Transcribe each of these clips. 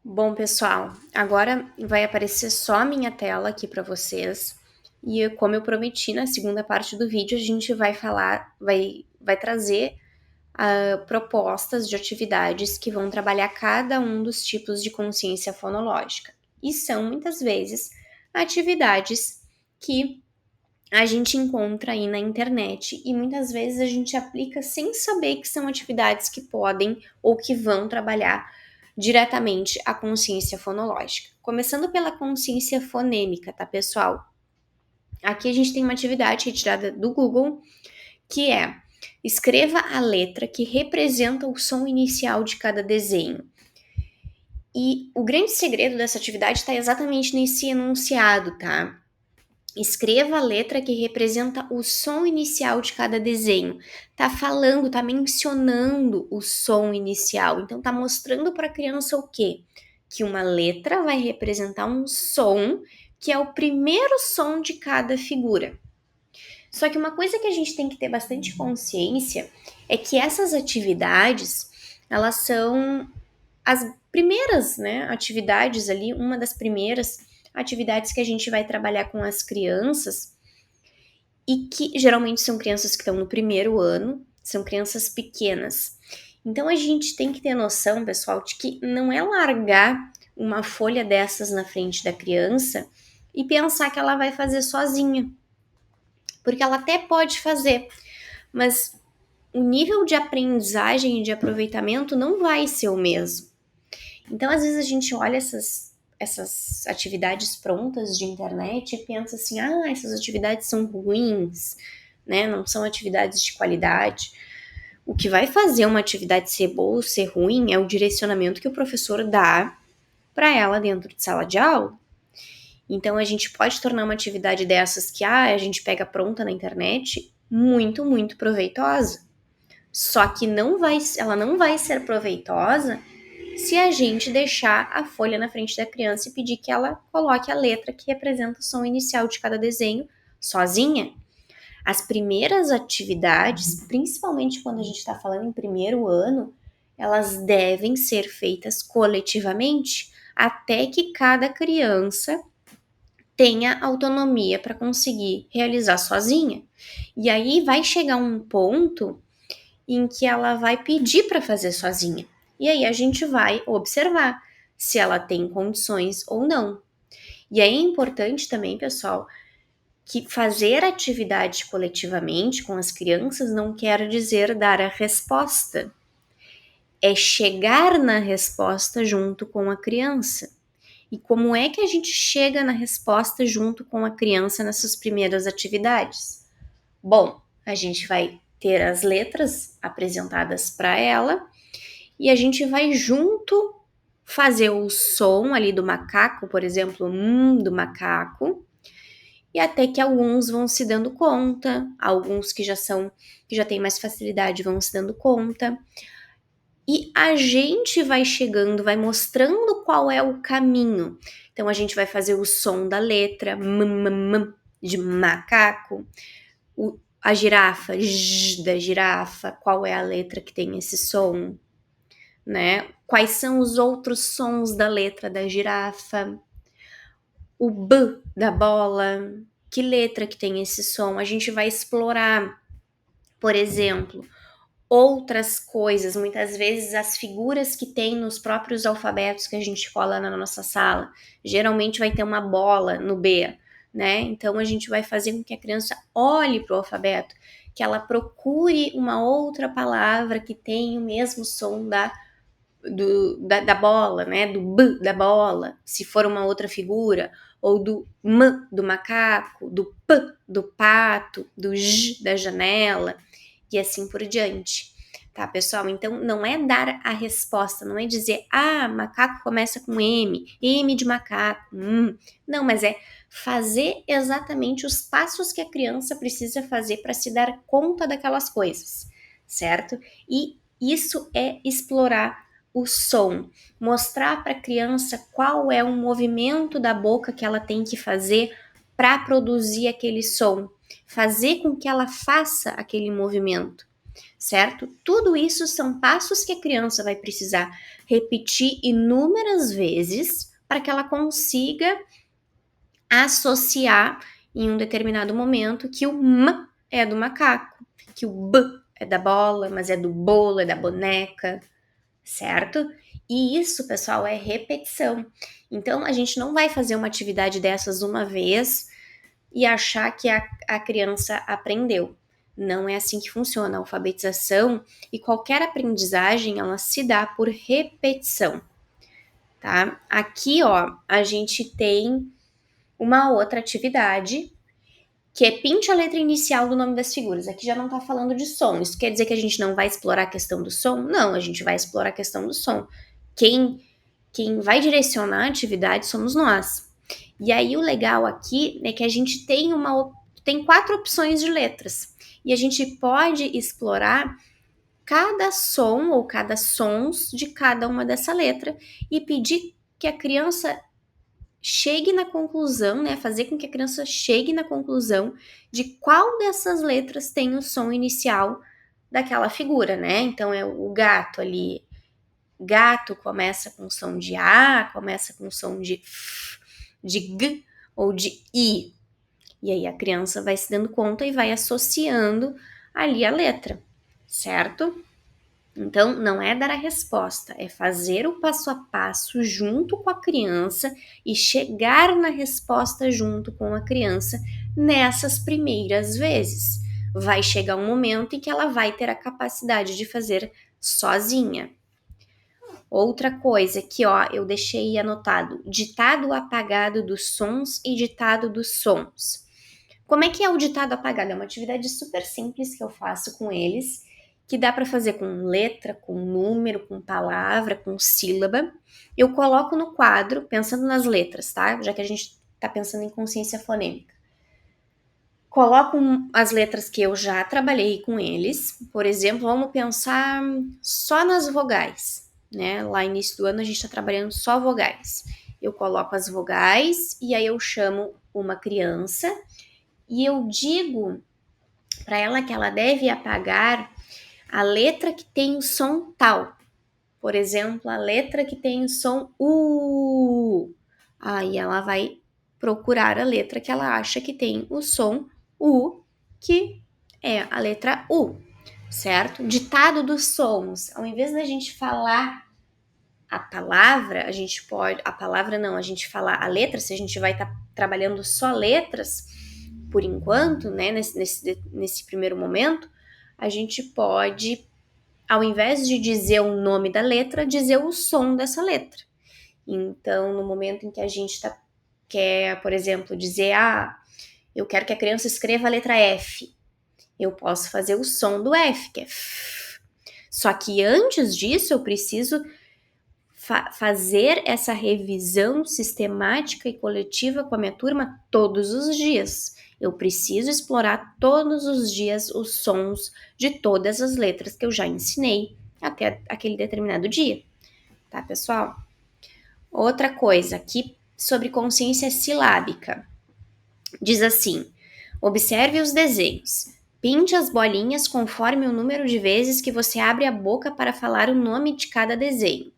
Bom, pessoal, agora vai aparecer só a minha tela aqui para vocês. E como eu prometi, na segunda parte do vídeo, a gente vai falar, vai trazer propostas de atividades que vão trabalhar cada um dos tipos de consciência fonológica. E são, muitas vezes, atividades que a gente encontra aí na internet e muitas vezes a gente aplica sem saber que são atividades que podem ou que vão trabalhar diretamente a consciência fonológica. Começando pela consciência fonêmica, tá, pessoal? Aqui a gente tem uma atividade retirada do Google que é: escreva a letra que representa o som inicial de cada desenho. E o grande segredo dessa atividade está exatamente nesse enunciado, tá? Escreva a letra que representa o som inicial de cada desenho. Tá falando, tá mencionando o som inicial. Então tá mostrando para a criança o quê? Que uma letra vai representar um som que é o primeiro som de cada figura. Só que uma coisa que a gente tem que ter bastante consciência é que essas atividades, elas são as primeiras, né, atividades ali, uma das primeiras atividades que a gente vai trabalhar com as crianças e que geralmente são crianças que estão no primeiro ano, são crianças pequenas. Então a gente tem que ter noção, pessoal, de que não é largar uma folha dessas na frente da criança e pensar que ela vai fazer sozinha, porque ela até pode fazer, mas o nível de aprendizagem e de aproveitamento não vai ser o mesmo. Então, às vezes a gente olha essas atividades prontas de internet e pensa assim: ah, essas atividades são ruins, né? Não são atividades de qualidade. O que vai fazer uma atividade ser boa ou ser ruim é o direcionamento que o professor dá para ela dentro de sala de aula. Então, a gente pode tornar uma atividade dessas que a gente pega pronta na internet muito, muito proveitosa. Só que ela não vai ser proveitosa se a gente deixar a folha na frente da criança e pedir que ela coloque a letra que representa o som inicial de cada desenho sozinha. As primeiras atividades, principalmente quando a gente está falando em primeiro ano, elas devem ser feitas coletivamente até que cada criança tenha autonomia para conseguir realizar sozinha. E aí vai chegar um ponto em que ela vai pedir para fazer sozinha. E aí a gente vai observar se ela tem condições ou não. E aí é importante também, pessoal, que fazer atividade coletivamente com as crianças não quer dizer dar a resposta. É chegar na resposta junto com a criança. E como é que a gente chega na resposta junto com a criança nessas primeiras atividades? Bom, a gente vai ter as letras apresentadas para ela e a gente vai junto fazer o som ali do macaco, por exemplo, do macaco, e até que alguns vão se dando conta, alguns que já têm mais facilidade vão se dando conta. E a gente vai chegando, vai mostrando qual é o caminho. Então a gente vai fazer o som da letra de macaco, a girafa, da girafa, qual é a letra que tem esse som, né? Quais são os outros sons da letra da girafa? O B da bola, que letra que tem esse som? A gente vai explorar, por exemplo, outras coisas, muitas vezes as figuras que tem nos próprios alfabetos que a gente cola na nossa sala. Geralmente vai ter uma bola no B, né? Então a gente vai fazer com que a criança olhe para o alfabeto, que ela procure uma outra palavra que tenha o mesmo som da bola, né? Do B da bola, se for uma outra figura, ou do M do macaco, do P do pato, do J da janela, e assim por diante. Tá, pessoal? Então, não é dar a resposta, não é dizer, macaco começa com M, M de macaco. Não, mas é fazer exatamente os passos que a criança precisa fazer para se dar conta daquelas coisas, certo? E isso é explorar o som, mostrar para a criança qual é o movimento da boca que ela tem que fazer para produzir aquele som, fazer com que ela faça aquele movimento. certo? Tudo isso são passos que a criança vai precisar repetir inúmeras vezes para que ela consiga associar em um determinado momento que o M é do macaco, que o B é da bola, mas é do bolo, é da boneca, certo? E isso, pessoal, é repetição. Então, a gente não vai fazer uma atividade dessas uma vez e achar que a criança aprendeu. Não é assim que funciona. A alfabetização e qualquer aprendizagem, ela se dá por repetição, tá? Aqui, ó, a gente tem uma outra atividade que é pinte a letra inicial do nome das figuras. Aqui já não tá falando de som. Isso quer dizer que a gente não vai explorar a questão do som? Não, a gente vai explorar a questão do som. Quem vai direcionar a atividade somos nós. E aí o legal aqui é que a gente tem 4 opções de letras. E a gente pode explorar cada som ou cada sons de cada uma dessa letra e pedir que a criança chegue na conclusão, né? Fazer com que a criança chegue na conclusão de qual dessas letras tem o som inicial daquela figura, né? Então é o gato ali. Gato começa com som de A, começa com som de F, de G ou de I. E aí a criança vai se dando conta e vai associando ali a letra, certo? Então, não é dar a resposta, é fazer o passo a passo junto com a criança e chegar na resposta junto com a criança nessas primeiras vezes. Vai chegar um momento em que ela vai ter a capacidade de fazer sozinha. Outra coisa que, ó, eu deixei anotado: ditado apagado dos sons e ditado dos sons. Como é que é o ditado apagado? É uma atividade super simples que eu faço com eles, que dá para fazer com letra, com número, com palavra, com sílaba. Eu coloco no quadro, pensando nas letras, tá? Já que a gente tá pensando em consciência fonêmica. Coloco as letras que eu já trabalhei com eles. Por exemplo, vamos pensar só nas vogais, né? Lá no início do ano a gente está trabalhando só vogais. Eu coloco as vogais e aí eu chamo uma criança e eu digo para ela que ela deve apagar a letra que tem o som tal. Por exemplo, a letra que tem o som U. Aí ela vai procurar a letra que ela acha que tem o som U, que é a letra U, certo? Ditado dos sons. Ao invés da gente falar a palavra, a gente pode. A palavra não, a gente falar a letra, se a gente vai estar trabalhando só letras, por enquanto, né? Nesse primeiro momento, a gente pode, ao invés de dizer o nome da letra, dizer o som dessa letra. Então, no momento em que a gente quer, por exemplo, dizer, eu quero que a criança escreva a letra F, eu posso fazer o som do F, que é F. Só que antes disso, eu preciso fazer essa revisão sistemática e coletiva com a minha turma todos os dias. Eu preciso explorar todos os dias os sons de todas as letras que eu já ensinei até aquele determinado dia, tá, pessoal? Outra coisa aqui sobre consciência silábica. Diz assim: observe os desenhos. Pinte as bolinhas conforme o número de vezes que você abre a boca para falar o nome de cada desenho.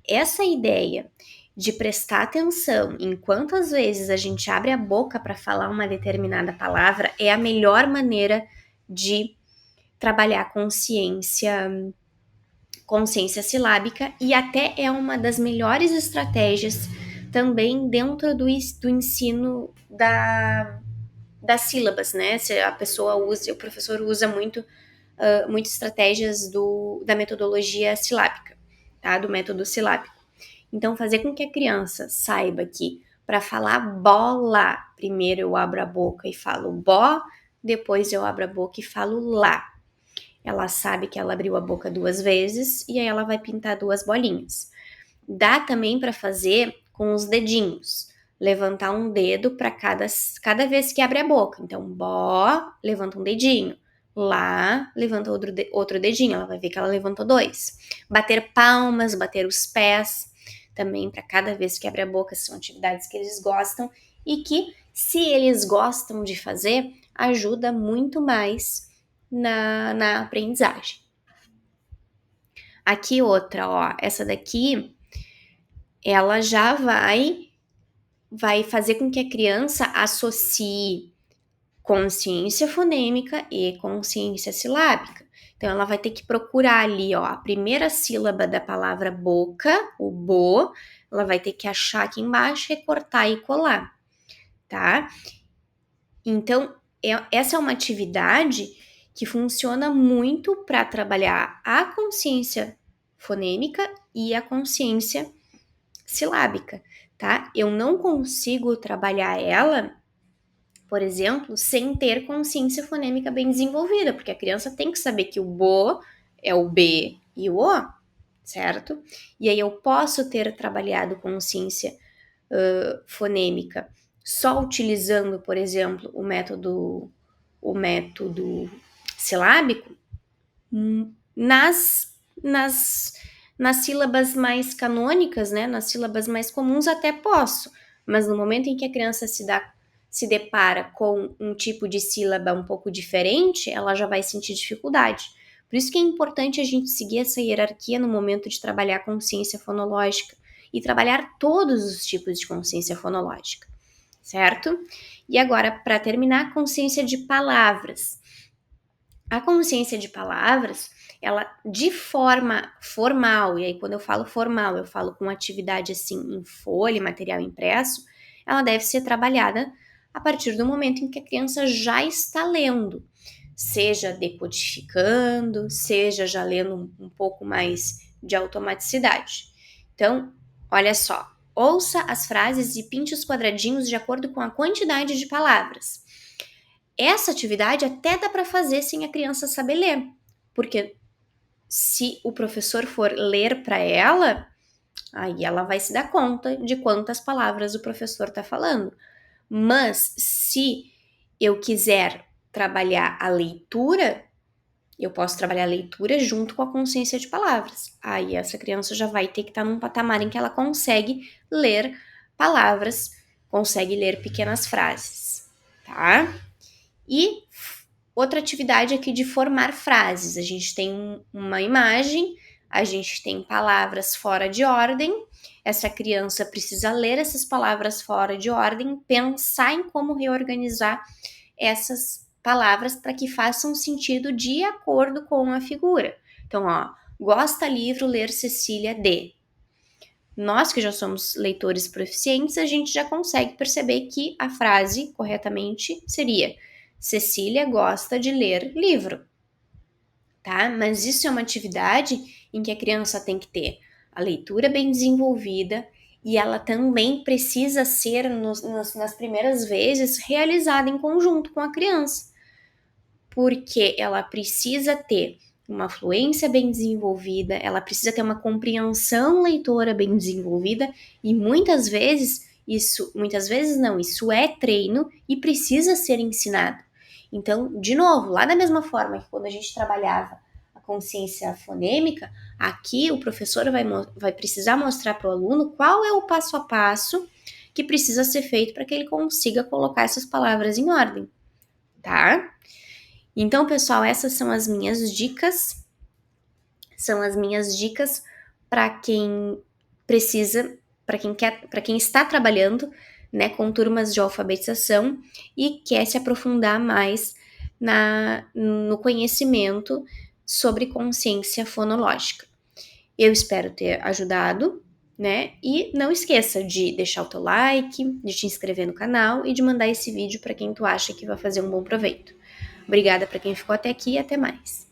Essa ideia de prestar atenção em quantas vezes a gente abre a boca para falar uma determinada palavra é a melhor maneira de trabalhar consciência silábica e até é uma das melhores estratégias também dentro do ensino das sílabas, né? Se a pessoa usa, o professor usa muito estratégias da metodologia silábica, tá? Do método silábico. Então, fazer com que a criança saiba que para falar bola, primeiro eu abro a boca e falo bó, depois eu abro a boca e falo lá. Ela sabe que ela abriu a boca 2 vezes e aí ela vai pintar 2 bolinhas. Dá também para fazer com os dedinhos. Levantar um dedo para cada vez que abre a boca. Então, bó, levanta um dedinho. Lá, levanta outro dedinho. Ela vai ver que ela levantou 2. Bater palmas, bater os pés. Também para cada vez que abre a boca, são atividades que eles gostam e que, se eles gostam de fazer, ajuda muito mais na aprendizagem. Aqui outra, ó, essa daqui, ela já vai fazer com que a criança associe consciência fonêmica e consciência silábica. Então, ela vai ter que procurar ali, ó, a primeira sílaba da palavra boca, o bo, ela vai ter que achar aqui embaixo, recortar e colar, tá? Então, essa é uma atividade que funciona muito para trabalhar a consciência fonêmica e a consciência silábica, tá? Eu não consigo trabalhar ela, por exemplo, sem ter consciência fonêmica bem desenvolvida, porque a criança tem que saber que o bo é o B e o O, certo? E aí eu posso ter trabalhado consciência fonêmica só utilizando, por exemplo, o método silábico nas nas sílabas mais canônicas, né, nas sílabas mais comuns até posso, mas no momento em que a criança se depara com um tipo de sílaba um pouco diferente, ela já vai sentir dificuldade. Por isso que é importante a gente seguir essa hierarquia no momento de trabalhar a consciência fonológica e trabalhar todos os tipos de consciência fonológica, certo? E agora, para terminar, a consciência de palavras. A consciência de palavras, ela de forma formal, e aí quando eu falo formal, eu falo com atividade assim em folha, material impresso, ela deve ser trabalhada a partir do momento em que a criança já está lendo, seja decodificando, seja já lendo um pouco mais de automaticidade. Então, olha só, ouça as frases e pinte os quadradinhos de acordo com a quantidade de palavras. Essa atividade até dá para fazer sem a criança saber ler, porque se o professor for ler para ela, aí ela vai se dar conta de quantas palavras o professor está falando. Mas se eu quiser trabalhar a leitura, eu posso trabalhar a leitura junto com a consciência de palavras. Aí essa criança já vai ter que estar num patamar em que ela consegue ler palavras, consegue ler pequenas frases, tá? E outra atividade aqui de formar frases. A gente tem uma imagem, a gente tem palavras fora de ordem. Essa criança precisa ler essas palavras fora de ordem, pensar em como reorganizar essas palavras para que façam sentido de acordo com a figura. Então, ó, gosta livro ler Cecília de. Nós que já somos leitores proficientes, a gente já consegue perceber que a frase corretamente seria: Cecília gosta de ler livro, tá? Mas isso é uma atividade em que a criança tem que ter a leitura bem desenvolvida e ela também precisa ser, nas primeiras vezes, realizada em conjunto com a criança, porque ela precisa ter uma fluência bem desenvolvida, ela precisa ter uma compreensão leitora bem desenvolvida e muitas vezes não, isso é treino e precisa ser ensinado. Então, de novo, lá da mesma forma que quando a gente trabalhava a consciência fonêmica, aqui o professor vai precisar mostrar para o aluno qual é o passo a passo que precisa ser feito para que ele consiga colocar essas palavras em ordem, tá? Então, pessoal, essas são as minhas dicas. São as minhas dicas para quem precisa, para quem está trabalhando, né, com turmas de alfabetização e quer se aprofundar mais no conhecimento sobre consciência fonológica. Eu espero ter ajudado, né? E não esqueça de deixar o teu like, de te inscrever no canal e de mandar esse vídeo para quem tu acha que vai fazer um bom proveito. Obrigada para quem ficou até aqui e até mais.